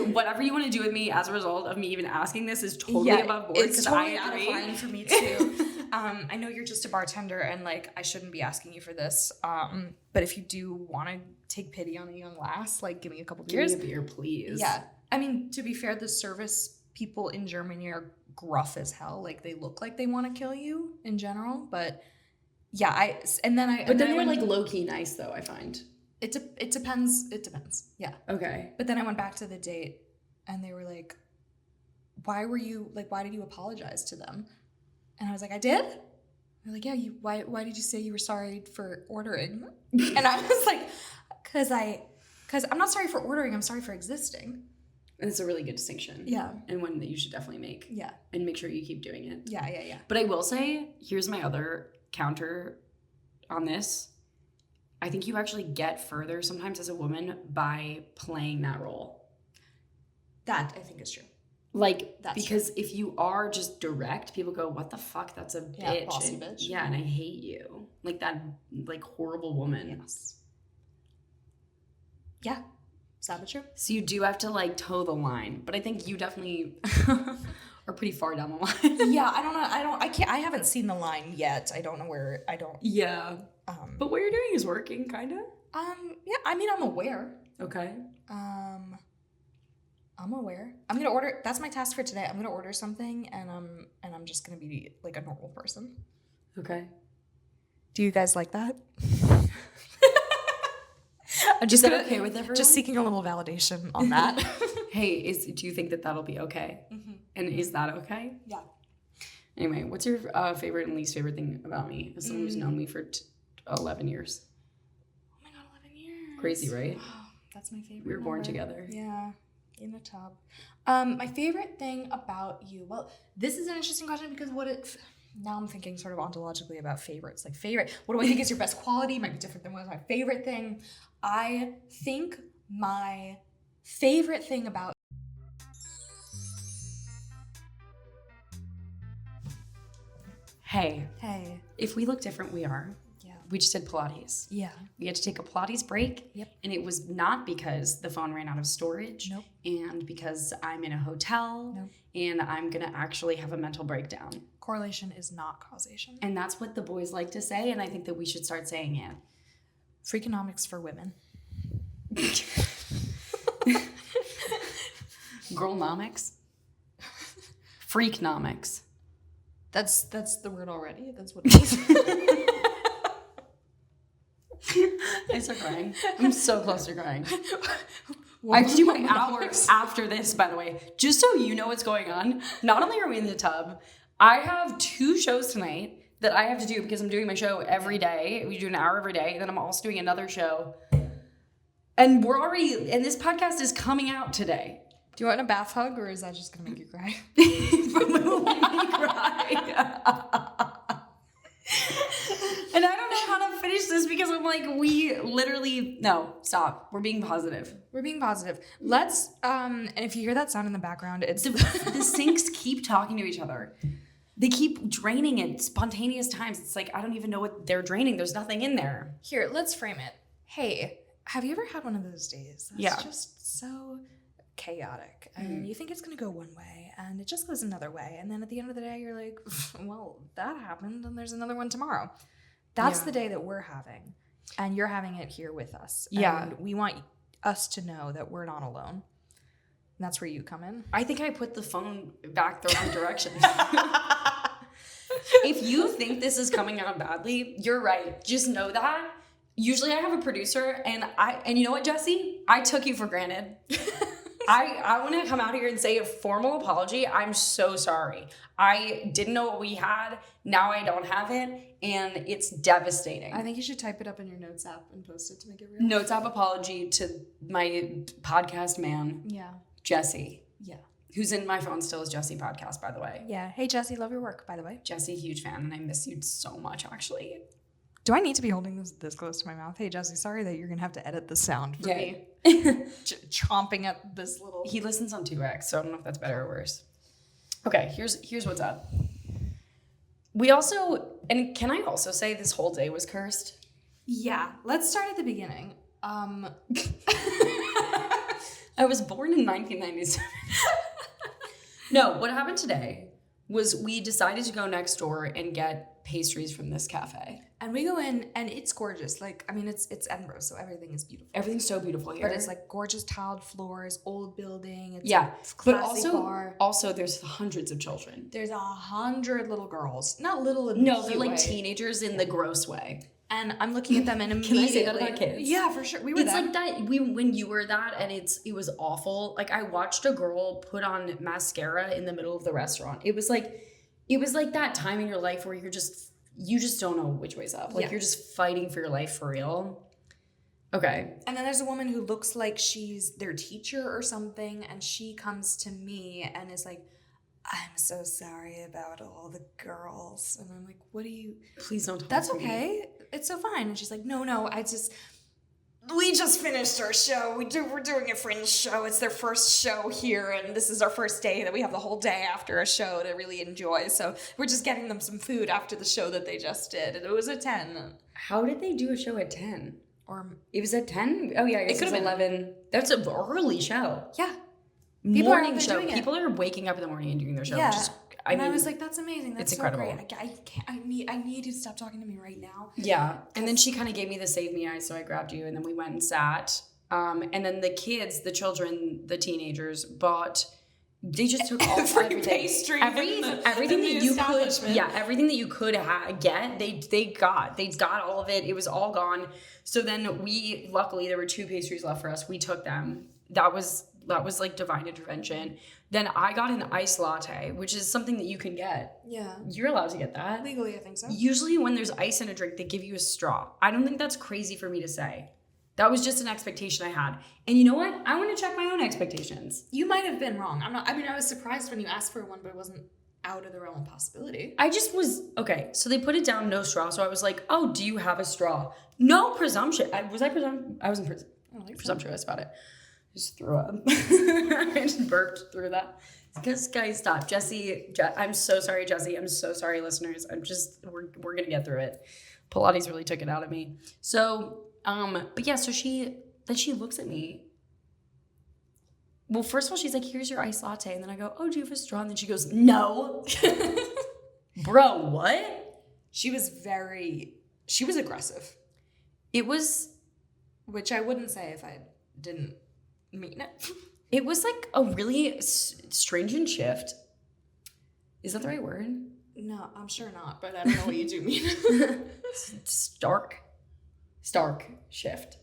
whatever you want to do with me as a result of me even asking this is totally above board. It's totally I out of agree. line for me too. I know you're just a bartender and like I shouldn't be asking you for this. But if you do want to take pity on a young lass, like give me a couple beers. Give me a beer, please. Yeah. I mean, to be fair, the service people in Germany are gruff as hell. Like they look like they want to kill you in general, but yeah, But then they're like low key nice though, I find. It depends. It depends. Yeah. Okay. But then I went back to the date and they were like, why did you apologize to them? And I was like, I did? They're like, yeah, why did you say you were sorry for ordering? And I was like, cause I'm not sorry for ordering, I'm sorry for existing. And it's a really good distinction. Yeah. And one that you should definitely make. Yeah. And make sure you keep doing it. Yeah. But I will say, here's my other counter on this. I think you actually get further sometimes as a woman by playing that role. That I think is true. Like, That's because if you are just direct, people go, "What the fuck? That's a bitch." Bossy bitch. Yeah, and I hate you. Like that like horrible woman. Yes. Yeah. Is that true? So you do have to like toe the line. But I think you definitely are pretty far down the line. Yeah, I don't know. I haven't seen the line yet. I don't know where. Yeah. But what you're doing is working, kind of. Yeah, I mean, I'm aware. Okay. I'm aware. I'm gonna order. That's my task for today. I'm gonna order something, and I'm just gonna be like a normal person. Okay. Do you guys like that? I'm Is that okay with everyone? Just seeking a little validation on that. Hey, do you think that'll be okay? Mm-hmm. And is that okay? Yeah. Anyway, what's your favorite and least favorite thing about me as someone who's known me for 11 years? Oh my god, 11 years. Crazy, right? Oh, that's my favorite. We were born together. Yeah, in a tub. My favorite thing about you. Well, this is an interesting question because now I'm thinking sort of ontologically about favorites. Like what do I think is your best quality? Might be different than what's my favorite thing. I think my favorite thing about Hey. Hey. If we look different, we are. Yeah. We just did Pilates. Yeah. We had to take a Pilates break. Yep. And it was not because the phone ran out of storage. Nope. And because I'm in a hotel. Nope. And I'm going to actually have a mental breakdown. Correlation is not causation. And that's what the boys like to say. And I think that we should start saying it. Freakonomics for women. Girlnomics. Freaknomics. That's the word already. That's what it is. I start crying. I'm so close to crying. I have to do my hours after this, by the way. Just so you know what's going on. Not only are we in the tub, I have 2 shows tonight that I have to do because I'm doing my show every day. We do an hour every day. And then I'm also doing another show. And and this podcast is coming out today. Do you want a bath hug or is that just going to make you cry? And I don't know how to finish this because I'm like, no, stop. We're being positive. Let's, and if you hear that sound in the background, it's the sinks keep talking to each other. They keep draining at spontaneous times. It's like, I don't even know what they're draining. There's nothing in there. Here, let's frame it. Hey, have you ever had one of those days that's just so chaotic and you think it's going to go one way and it just goes another way, and then at the end of the day you're like, well, that happened and there's another one tomorrow. That's the day that we're having, and you're having it here with us. And we want us to know that we're not alone. And that's where you come in. I think I put the phone back the wrong direction. If you think this is coming out badly, you're right. Just know that. Usually I have a producer, and you know what, Jesse? I took you for granted. I want to come out here and say a formal apology. I'm so sorry. I didn't know what we had. Now I don't have it, and it's devastating. I think you should type it up in your notes app and post it to make it real. Notes app apology to my podcast man, Jesse. Yeah. Who's in my phone still as Jesse Podcast, by the way. Yeah. Hey, Jesse, love your work, by the way. Jesse, huge fan, and I miss you so much, actually. Do I need to be holding this close to my mouth? Hey, Jesse, sorry that you're going to have to edit the sound for me. Chomping at this little... He listens on 2X, so I don't know if that's better or worse. Okay, here's what's up. We also, and can I also say this whole day was cursed? Yeah, let's start at the beginning. I was born in 1997. No, what happened today was we decided to go next door and get pastries from this cafe. And we go in, and it's gorgeous. Like, I mean, it's Edinburgh, so everything is beautiful. Everything's so beautiful here. But it's like gorgeous tiled floors, old building. It's but bar. also there's hundreds of children. There's 100 little girls. Not little in No, the they're like way. teenagers in the gross way. And I'm looking at them and Can immediately... I say that about kids? Yeah, for sure. We were It's there. like that when you were that, and it was awful. Like, I watched a girl put on mascara in the middle of the restaurant. It was like that time in your life where you just don't know which way's up. Like, you're just fighting for your life for real. Okay. And then there's a woman who looks like she's their teacher or something, and she comes to me and is like, I'm so sorry about all the girls. And I'm like, what do you... Please don't talk That's to me. okay. It's so fine. And she's like, no, we just finished our show. We're doing a fringe show. It's their first show here, and this is our first day that we have the whole day after a show to really enjoy. So we're just getting them some food after the show that they just did. And it was at 10. How did they do a show at 10? Or It was at 10? Oh, yeah, it could have been 11. That's an early show. yeah. People are morning out there show. doing it. People are waking up in the morning and doing their show. Yeah. Which is, I was like, that's amazing. That's it's so incredible. great. I can't. I need you to stop talking to me right now. Yeah. And then she kind of gave me the save me eyes, so I grabbed you, and then we went and sat. And then the kids, the children, the teenagers they just took all everything. Pastry everything that you could, everything that you could get, they got all of it. It was all gone. So then luckily there were 2 pastries left for us. We took them. That was like divine intervention. Then I got an iced latte, which is something that you can get. Yeah. You're allowed to get that. Legally, I think so. Usually when there's ice in a drink, they give you a straw. I don't think that's crazy for me to say. That was just an expectation I had. And you know what? I want to check my own expectations. You might have been wrong. I was surprised when you asked for one, but it wasn't out of the realm of possibility. I just was, okay, so they put it down, no straw. So I was like, oh, do you have a straw? No presumption. I wasn't presumptuous about it. I just threw up. I just burped through that. Guys, stop. Jesse, I'm so sorry, Jesse. I'm so sorry, listeners. We're going to get through it. Pilates really took it out of me. So, but yeah, so she looks at me. Well, first of all, she's like, here's your iced latte. And then I go, oh, do you have a straw? And then she goes, no. Bro, what? She was aggressive. It was... Which I wouldn't say if I didn't mean it. It was like a really stringent shift. Is that the right word? No, I'm sure not, but I don't know what you do mean. Stark shift.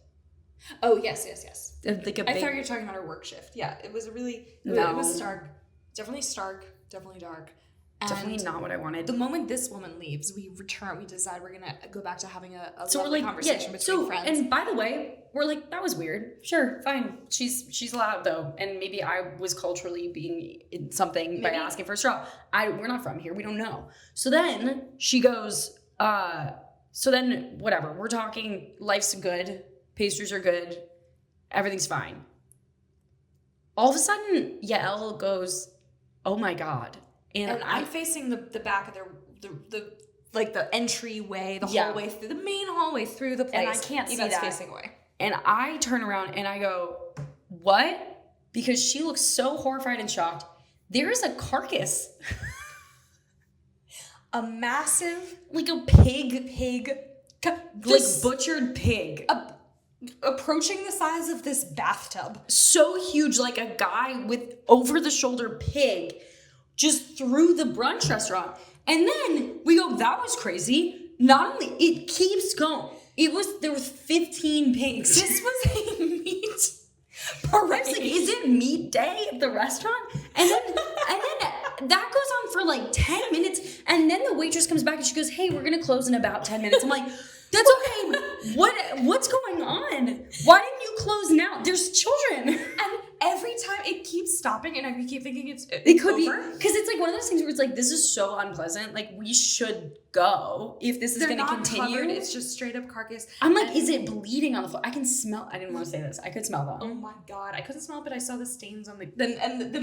Oh, yes. Like I thought you were talking about her work shift. Yeah, it was it was stark. Definitely stark, definitely dark. And definitely not what I wanted. The moment this woman leaves, we decide we're going to go back to having a so lovely we're like, conversation between friends. And by the way, we're like, that was weird. Sure, fine. She's allowed though. And maybe I was culturally being in something by asking for a straw. We're not from here. We don't know. So then she goes, so then whatever. We're talking, life's good. Pastries are good. Everything's fine. All of a sudden, Yael goes, oh my God. And I'm facing the back of the entryway, the hallway, through the main hallway through the place. And I can't see that. Facing away. And I turn around and I go, what? Because she looks so horrified and shocked. There is a carcass. A massive, like a pig, like butchered pig. Approaching the size of this bathtub. So huge, like a guy with over-the-shoulder pig just through the brunch restaurant. And then we go, that was crazy. Not only, it keeps going. There was 15 pigs. This was a meat. I was like, is it meat day at the restaurant? And then that goes on for like 10 minutes. And then the waitress comes back and she goes, hey, we're going to close in about 10 minutes. I'm like, that's okay. What's going on? Why didn't you close now? There's children. And every time it keeps stopping and I keep thinking it could over. be. Because it's like one of those things where it's like, this is so unpleasant. Like, we should go if this is going to continue. Covered, it's just straight up carcass. I'm like, is it bleeding on the floor? I can smell. I didn't want to say this. I could smell them. Oh my God. I couldn't smell it, but I saw the stains on the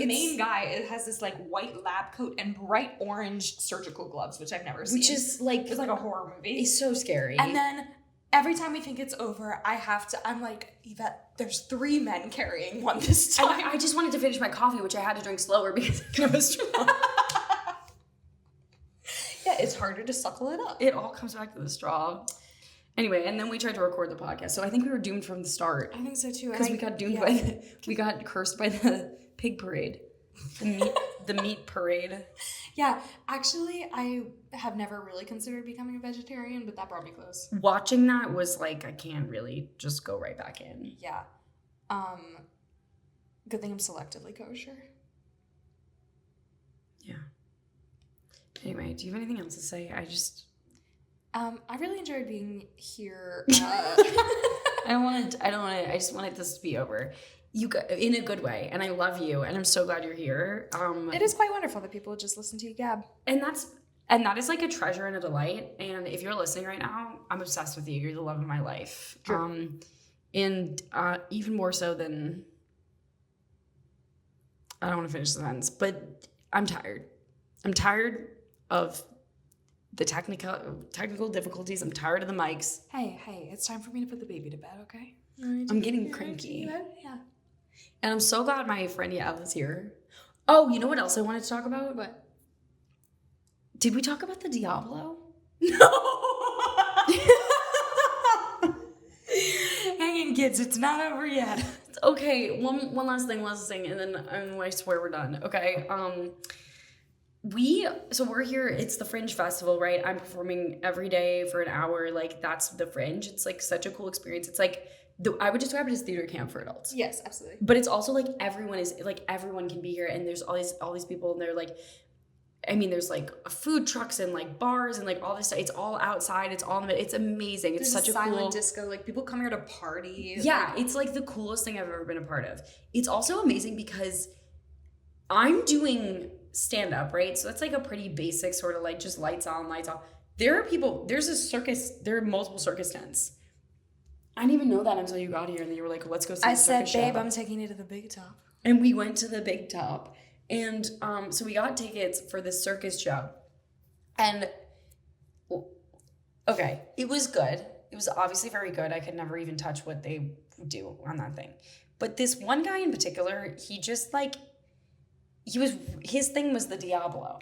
main guy, it has this like white lab coat and bright orange surgical gloves, which I've never seen. Which is like, it's like a horror movie. It's so scary. And then every time we think it's over, I'm like, Yvette, there's 3 men carrying one this time. I just wanted to finish my coffee, which I had to drink slower because I was strong. Yeah, it's harder to suckle it up. It all comes back to the straw. Anyway, and then we tried to record the podcast, so I think we were doomed from the start. I think so too. Because we got doomed we got cursed by the pig parade. The meat parade. Yeah, actually, I have never really considered becoming a vegetarian, but that brought me close. Watching that was like, I can't really just go right back in. Yeah. Good thing I'm selectively kosher. Yeah. Anyway, do you have anything else to say? I really enjoyed being here. I just wanted this to be over. You got, in a good way, and I love you, and I'm so glad you're here. It is quite wonderful that people just listen to you gab. And that is like a treasure and a delight. And if you're listening right now, I'm obsessed with you. You're the love of my life. True. And even more so than, I don't want to finish the sentence, but I'm tired. I'm tired of the technical difficulties. I'm tired of the mics. Hey, it's time for me to put the baby to bed, okay? I'm getting cranky. Yeah. And I'm so glad my friend Yael is here. Oh, you know what else I wanted to talk about? What? Did we talk about the Diablo? No! Hang in, kids. It's not over yet. Okay, one last thing, and then I swear we're done. Okay, we're here, it's the Fringe Festival, right? I'm performing every day for an hour. Like, that's the Fringe. It's like such a cool experience. It's like, I would describe it as theater camp for adults. Yes, absolutely. But it's also like everyone can be here, and there's all these people, and they're like, I mean, there's like food trucks and like bars and like all this stuff. It's all outside. It's all in the, it's amazing. It's such a silent cool disco. Like, people come here to party. Yeah, it's like the coolest thing I've ever been a part of. It's also amazing because I'm doing stand-up, right? So that's like a pretty basic sort of like just lights on, lights off. There are multiple circus tents. I didn't even know that until you got here, and then you were like, let's go see the circus show. I said, babe, I'm taking you to the big top. And we went to the big top. And so we got tickets for the circus show. And, okay, it was good. It was obviously very good. I could never even touch what they do on that thing. But this one guy in particular, he just like, his thing was the Diablo.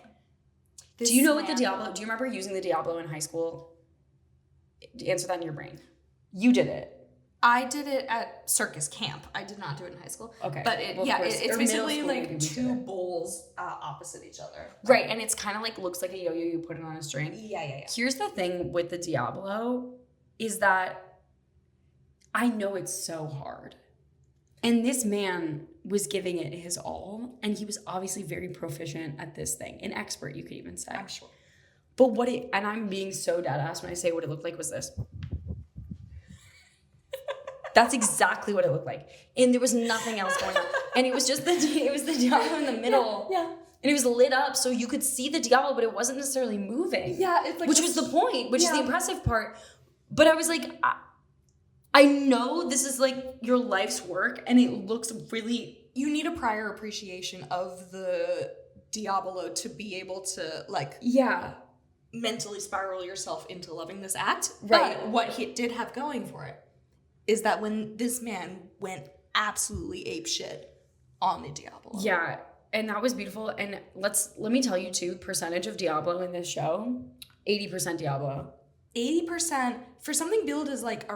Do you know what the Diablo, do you remember using the Diablo in high school? Answer that in your brain. You did it. I did it at circus camp. I did not do it in high school. Okay. But it's basically like maybe 2 bowls opposite each other. Right, and it's kind of like, looks like a yo-yo, you put it on a string. Yeah. Here's the thing with the Diablo is that I know it's so hard. And this man was giving it his all, and he was obviously very proficient at this thing. An expert, you could even say. I'm sure. But and I'm being so dead ass when I say what it looked like was this. That's exactly what it looked like. And there was nothing else going on. And it was just it was the Diablo in the middle. Yeah. And it was lit up so you could see the Diablo, but it wasn't necessarily moving. Yeah, it's like, which was the point, which is the impressive part. But I was like, I know this is like your life's work, and it looks really... You need a prior appreciation of the Diablo to be able to, like... Yeah. Mentally spiral yourself into loving this act. Right. But what he did have going for it is that when this man went absolutely apeshit on the Diablo. Yeah, and that was beautiful. And let me tell you too, percentage of Diablo in this show, 80% Diablo. 80% for something billed as like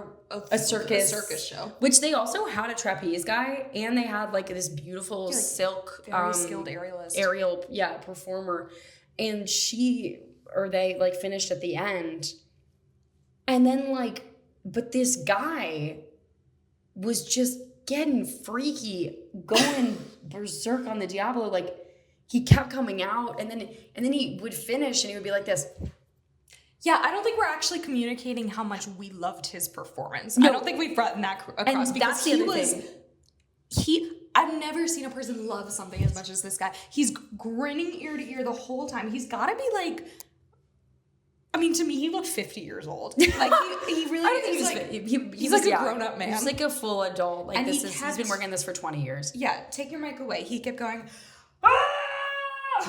a circus show. Which they also had a trapeze guy, and they had like this beautiful silk very skilled aerialist. Aerial performer. And they like finished at the end. And then like, but this guy was just getting freaky, going berserk on the Diablo. Like, he kept coming out, and then he would finish, and he would be like this. Yeah, I don't think we're actually communicating how much we loved his performance. No. I don't think we've brought that across, and because I've never seen a person love something as much as this guy. He's grinning ear to ear the whole time. He's got to be like, I mean, to me, he looked 50 years old. Like, he really he's like a grown-up man. He's like a full adult. Like, and he's been working on this for 20 years. Yeah, take your mic away. He kept going,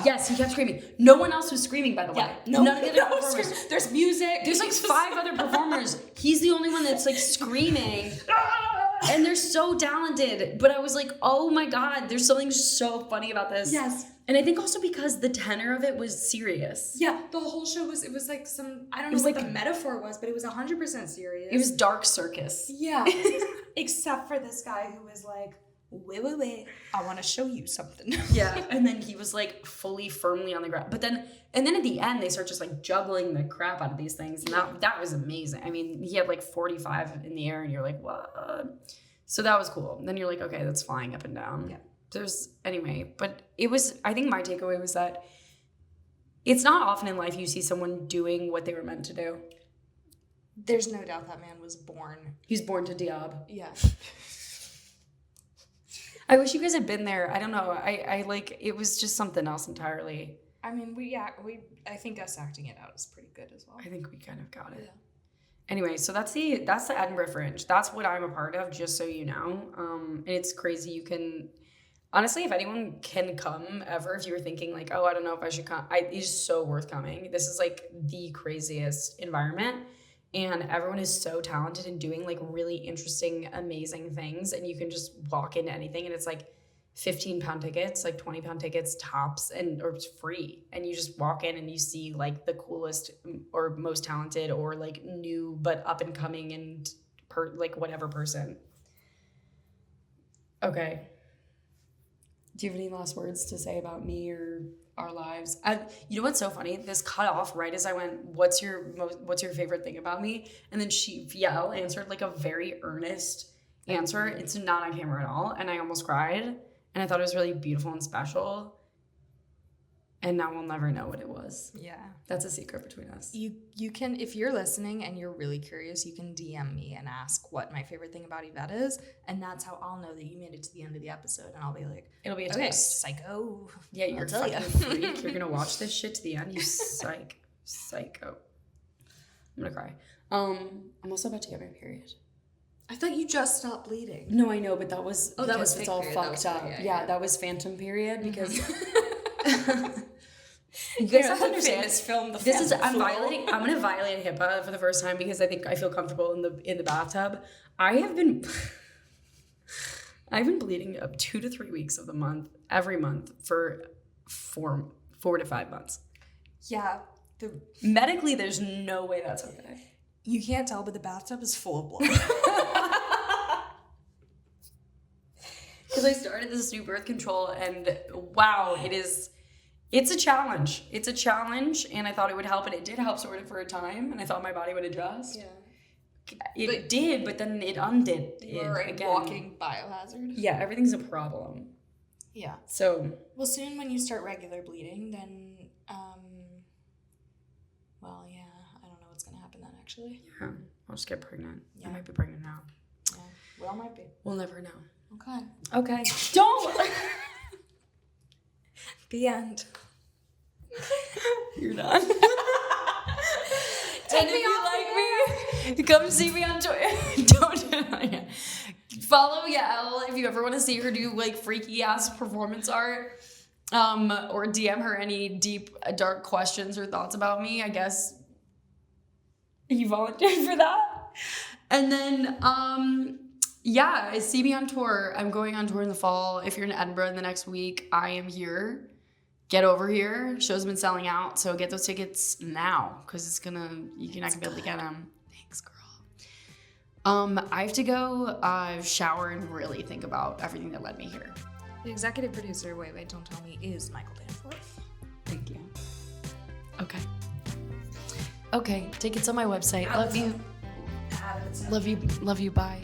yes, he kept screaming. No one else was screaming, by the way. Yeah, none of the other performers. There's music. There's like 5 other performers. He's the only one that's like screaming. And they're so talented. But I was like, oh my God, there's something so funny about this. Yes. And I think also because the tenor of it was serious. Yeah, the whole show was like some, I don't know what the metaphor was, but it was 100% serious. It was dark circus. Yeah. Except for this guy who was like, wait, I want to show you something. Yeah, and then he was like fully firmly on the ground. But then at the end, they start just like juggling the crap out of these things. And that was amazing. I mean, he had like 45 in the air, and you're like, what? So that was cool. And then you're like, okay, that's flying up and down. Yeah. But it was, I think my takeaway was that it's not often in life you see someone doing what they were meant to do. There's no doubt that man was born. He was born to Diab. Yeah. I wish you guys had been there. I don't know. I like, it was just something else entirely. I mean, I think us acting it out is pretty good as well. I think we kind of got it. Yeah. Anyway, so that's the Edinburgh Fringe. That's what I'm a part of, just so you know. And it's crazy. You can, honestly, if anyone can come ever, if you were thinking like, oh, I don't know if I should come, it's so worth coming. This is like the craziest environment. And everyone is so talented and doing like really interesting, amazing things. And you can just walk into anything, and it's like £15 tickets, like £20 tickets tops, or it's free. And you just walk in and you see like the coolest or most talented or like new but up and coming and like whatever person. Okay. Do you have any last words to say about me or our lives? You know what's so funny? This cut off right as I went, what's your favorite thing about me? And then Yael answered like a very earnest answer. It's not on camera at all. And I almost cried. And I thought it was really beautiful and special. And now we'll never know what it was. Yeah. That's a secret between us. You can, if you're listening and you're really curious, you can DM me and ask what my favorite thing about Yvette is. And that's how I'll know that you made it to the end of the episode. And I'll be like, it'll be a okay, test. Psycho. Yeah, you're a fucking freak. You're going to watch this shit to the end. You psycho. I'm going to cry. I'm also about to get my period. I thought you just stopped bleeding. No, I know, but that was because it's all fucked up. Yeah, that was phantom period because you guys have to understand this film. I'm gonna violate HIPAA for the first time because I feel comfortable in the bathtub. I've been bleeding up 2 to 3 weeks of the month every month for 4 to 5 months. Yeah. Medically, there's no way that's okay. You can't tell, but the bathtub is full of blood. Because I started this new birth control, and wow, it's a challenge. It's a challenge, and I thought it would help, and it did help sort of for a time, and I thought my body would adjust. Yeah. It did, but then it undid. You're a walking biohazard. Yeah, everything's a problem. Yeah. So. Well, soon when you start regular bleeding, then, well, yeah, I don't know what's going to happen then, actually. Yeah, I'll just get pregnant. Yeah. I might be pregnant now. Yeah, we all might be. We'll never know. Okay. Don't! The end. You're done. Take me like me, come see me on Twitter. Don't follow Yael if you ever want to see her do like freaky ass performance art. Or DM her any deep, dark questions or thoughts about me. I guess you volunteered for that. And then, yeah, see me on tour. I'm going on tour in the fall. If you're in Edinburgh in the next week, I am here. Get over here. Show's been selling out, so get those tickets now because you're not gonna be able to get them. Thanks, girl. I have to go shower and really think about everything that led me here. The executive producer, wait, don't tell me, is Michael Danforth. Thank you. Okay, tickets on my website. Love you. Bye.